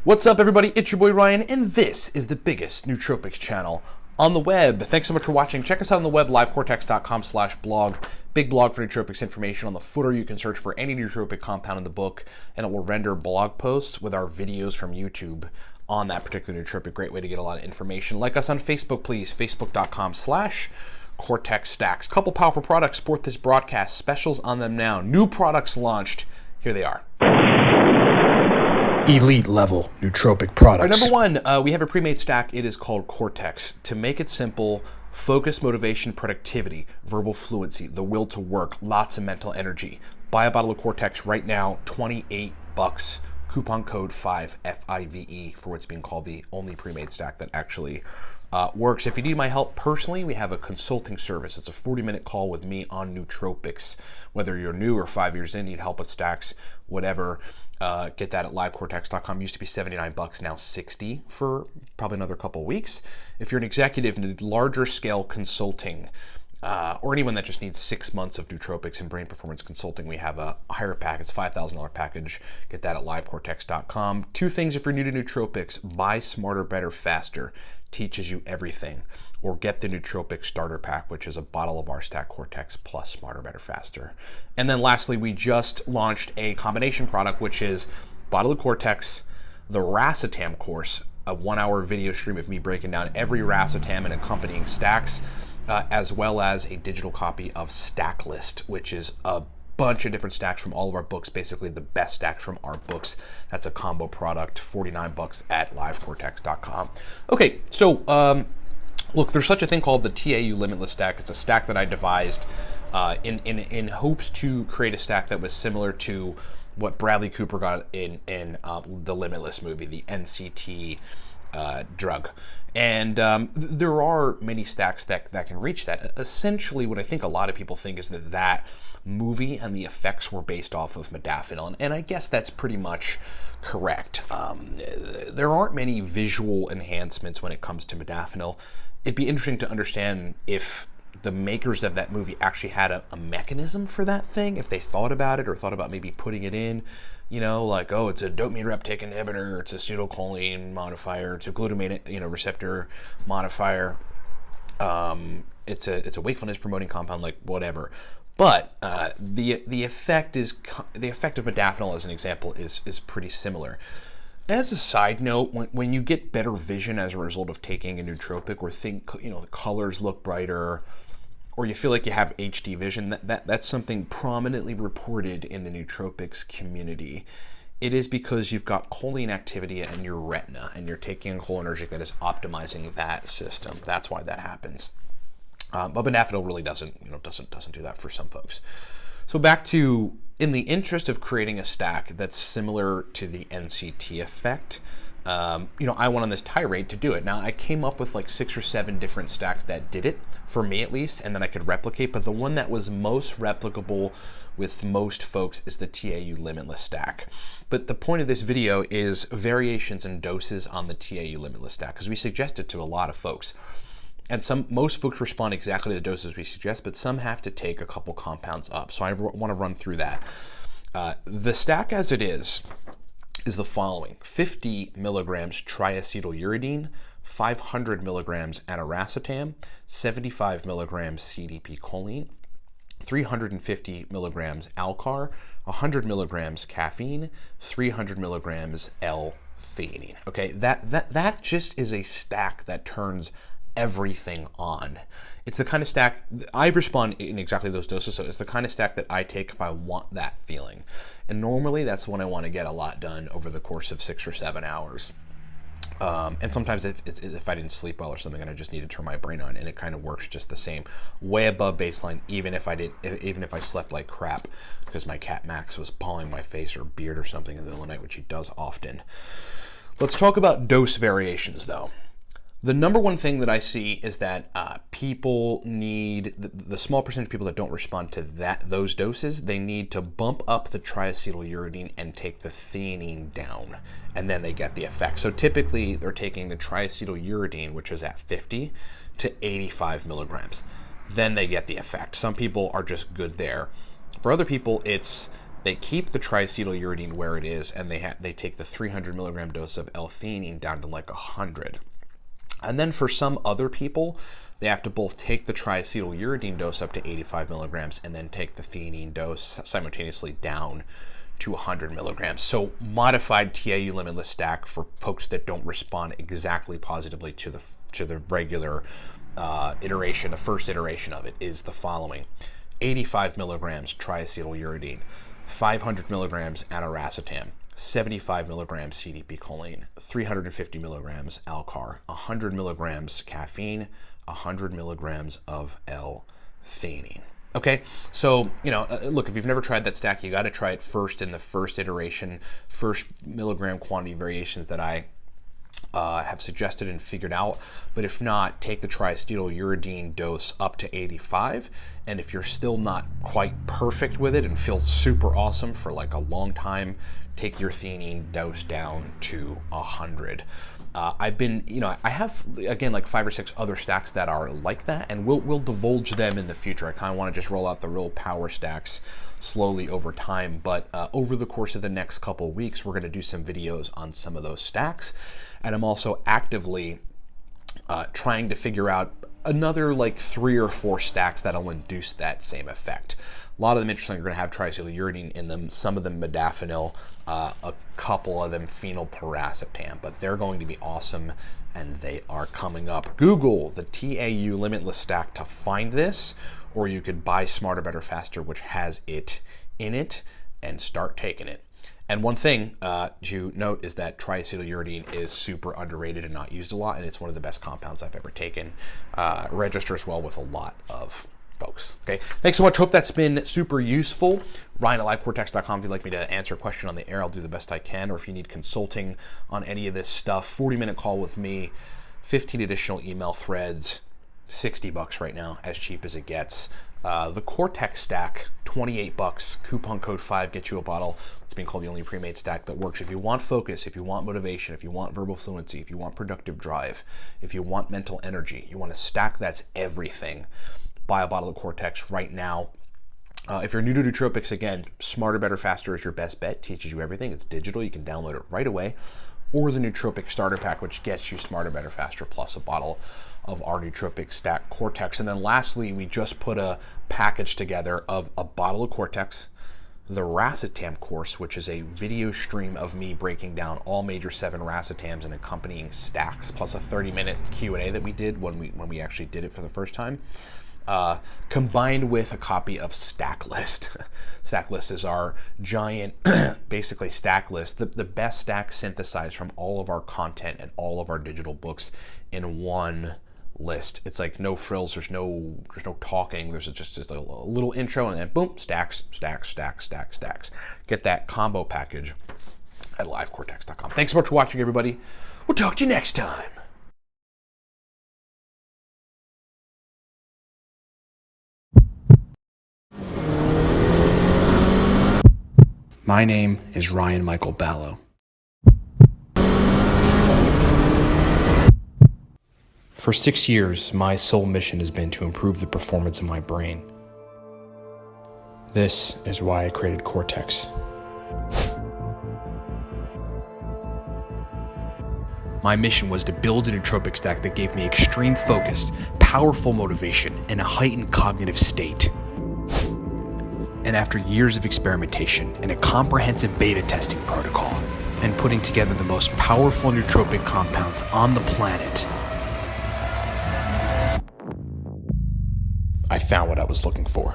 What's up, everybody? It's your boy Ryan, and this is the biggest nootropics channel on the web. Thanks so much for watching. Check us out on the web, livecortex.com/blog. Big blog for nootropics information. On the footer, you can search for any nootropic compound in the book, and it will render blog posts with our videos from YouTube on that particular nootropic. Great way to get a lot of information. Like us on Facebook, please. Facebook.com/Cortex Stacks. Couple powerful products support this broadcast. Specials on them now. New products launched. Here they are. Elite level nootropic products. All right, number one, we have a pre-made stack. It is called Cortex. To make it simple, focus, motivation, productivity, verbal fluency, the will to work, lots of mental energy. Buy a bottle of Cortex right now, $28. Coupon code 5, F-I-V-E, for what's being called the only pre-made stack that actually works. If you need my help personally, we have a consulting service. It's a 40-minute call with me on nootropics. Whether you're new or 5 years in, need help with stacks, whatever, get that at livecortex.com. Used to be $79, now $60 for probably another couple of weeks. If you're an executive and need larger scale consulting, or anyone that just needs 6 months of nootropics and brain performance consulting, we have a higher package, $5,000 package. Get that at livecortex.com. Two things if you're new to nootropics: buy Smarter, Better, Faster, teaches you everything, or get the nootropic starter pack, which is a bottle of our stack Cortex plus Smarter, Better, Faster. And then lastly, we just launched a combination product, which is bottle of Cortex, the Racetam course, a 1-hour video stream of me breaking down every Racetam and accompanying stacks, as well as a digital copy of Stack List, which is a bunch of different stacks from all of our books, basically the best stacks from our books. That's a combo product, $49 at livecortex.com. Okay, so look, there's such a thing called the TAU Limitless stack. It's a stack that I devised in hopes to create a stack that was similar to what Bradley Cooper got in the Limitless movie, the NCT drug. And there are many stacks that can reach that. Essentially, what I think a lot of people think is that movie and the effects were based off of modafinil, and I guess that's pretty much correct. There aren't many visual enhancements when it comes to modafinil. It'd be interesting to understand if the makers of that movie actually had a mechanism for that thing, if they thought about it or thought about maybe putting it in, you know, like, oh, it's a dopamine reuptake inhibitor, it's a acetylcholine modifier, it's a glutamate, receptor modifier, it's a wakefulness promoting compound, like whatever. But the effect of modafinil, as an example, is pretty similar. As a side note, when you get better vision as a result of taking a nootropic, or think the colors look brighter, or you feel like you have HD vision, that's something prominently reported in the nootropics community. It is because you've got choline activity in your retina, and you're taking a cholinergic that is optimizing that system. That's why that happens. But modafinil really doesn't do that for some folks. So back to, in the interest of creating a stack that's similar to the NCT effect, I went on this tirade to do it. Now, I came up with like 6 or 7 different stacks that did it, for me at least, and then I could replicate, but the one that was most replicable with most folks is the TAU Limitless stack. But the point of this video is variations in doses on the TAU Limitless stack, because we suggest it to a lot of folks. And most folks respond exactly to the doses we suggest, but some have to take a couple compounds up. So I want to run through that. The stack as it is the following: 50 milligrams triacetyluridine, 500 milligrams aniracetam, 75 milligrams CDP choline, 350 milligrams Alcar, 100 milligrams caffeine, 300 milligrams L-theanine. Okay, that just is a stack that turns everything on. It's the kind of stack I respond in exactly those doses, so it's the kind of stack that I take if I want that feeling. And normally that's when I want to get a lot done over the course of 6 or 7 hours. And sometimes if I didn't sleep well or something and I just need to turn my brain on, and it kind of works just the same, way above baseline, even if I slept like crap because my cat Max was pawing my face or beard or something in the middle of the night, which he does often. Let's talk about dose variations though. The number one thing that I see is that people need, the small percentage of people that don't respond to those doses, they need to bump up the triacetyluridine and take the theanine down, and then they get the effect. So typically they're taking the triacetyluridine, which is at 50 to 85 milligrams. Then they get the effect. Some people are just good there. For other people, it's They keep the triacetyluridine where it is, and they take the 300 milligram dose of L-theanine down to like 100. And then for some other people, they have to both take the triacetyluridine dose up to 85 milligrams and then take the theanine dose simultaneously down to 100 milligrams. So modified TAU Limitless stack for folks that don't respond exactly positively to the regular iteration. The first iteration of it is the following: 85 milligrams triacetyluridine, 500 milligrams aniracetam, 75 milligrams CDP choline, 350 milligrams Alcar, 100 milligrams caffeine, 100 milligrams of L-theanine. Okay, so, look, if you've never tried that stack, you got to try it first in the first iteration, first milligram quantity variations that I have suggested and figured out. But if not, take the triacetyluridine dose up to 85. And if you're still not quite perfect with it and feel super awesome for like a long time, take your theanine dose down to 100. I have, again, like 5 or 6 other stacks that are like that, and we'll divulge them in the future. I kind of want to just roll out the real power stacks slowly over time, but over the course of the next couple of weeks, we're going to do some videos on some of those stacks. And I'm also actively trying to figure out another like 3 or 4 stacks that'll induce that same effect. A lot of them, interestingly, are going to have triacetyluridine in them, some of them modafinil, a couple of them phenylpiracetam, but they're going to be awesome, and they are coming up. Google the TAU Limitless stack to find this, or you could buy Smarter, Better, Faster, which has it in it, and start taking it. And one thing to note is that triacetyluridine is super underrated and not used a lot, and it's one of the best compounds I've ever taken. Registers well with a lot of folks. Okay, thanks so much. Hope that's been super useful. Ryan@livecortex.com. If you'd like me to answer a question on the air, I'll do the best I can. Or if you need consulting on any of this stuff, 40-minute call with me, 15 additional email threads, $60 right now, as cheap as it gets. The Cortex stack, $28, coupon code 5 gets you a bottle. It's being called the only pre-made stack that works. If you want focus, if you want motivation, if you want verbal fluency, if you want productive drive, if you want mental energy, you want a stack that's everything, buy a bottle of Cortex right now. If you're new to nootropics, again, Smarter, Better, Faster is your best bet. Teaches you everything. It's digital. You can download it right away. Or the Nootropic Starter Pack, which gets you Smarter, Better, Faster, plus a bottle of our Nootropic Stack Cortex. And then lastly, we just put a package together of a bottle of Cortex, the racetam course, which is a video stream of me breaking down all major 7 racetams and accompanying stacks, plus a 30-minute Q&A that we did when we actually did it for the first time. Combined with a copy of Stack List. Stack List is our giant, basically stack list, the best stack synthesized from all of our content and all of our digital books in one list. It's like no frills, there's no talking, there's just a little intro, and then boom, stacks. Get that combo package at livecortex.com. Thanks so much for watching, everybody. We'll talk to you next time. My name is Ryan Michael Ballo. For 6 years, my sole mission has been to improve the performance of my brain. This is why I created Cortex. My mission was to build a nootropic stack that gave me extreme focus, powerful motivation, and a heightened cognitive state. And after years of experimentation and a comprehensive beta testing protocol, and putting together the most powerful nootropic compounds on the planet, I found what I was looking for.